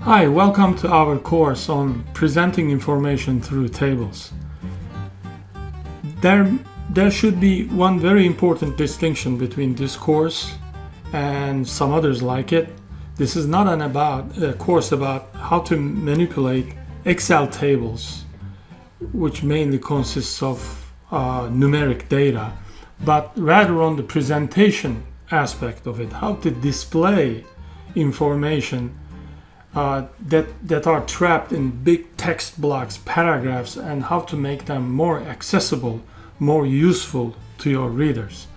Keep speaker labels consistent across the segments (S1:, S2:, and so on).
S1: Hi, welcome to our course on presenting information through tables. There should be one very important distinction between this course and some others like it. This is not a course about how to manipulate Excel tables, which mainly consists of numeric data, but rather on the presentation aspect of it, how to display information that are trapped in big text blocks, paragraphs, and how to make them more accessible, more useful to your readers.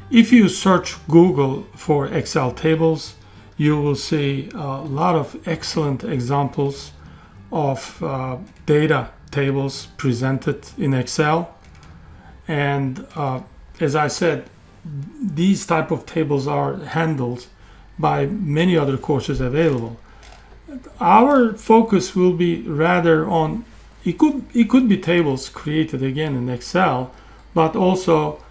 S1: If you search Google for Excel tables, you will see a lot of excellent examples of data tables presented in Excel. And as I said, these type of tables are handled by many other courses available. Our focus will be rather on, it could be tables created again in Excel, but also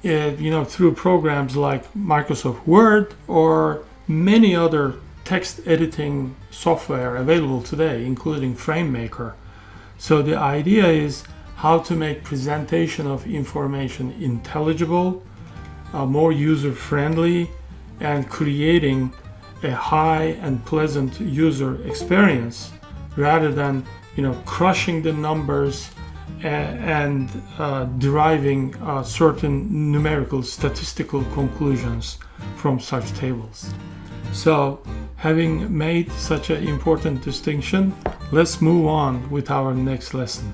S1: through programs like Microsoft Word or many other text editing software available today, including FrameMaker. So the idea is how to make presentation of information intelligible, more user-friendly, and creating a high and pleasant user experience rather than crushing the numbers and deriving certain numerical statistical conclusions from such tables. So having made such an important distinction, let's move on with our next lesson.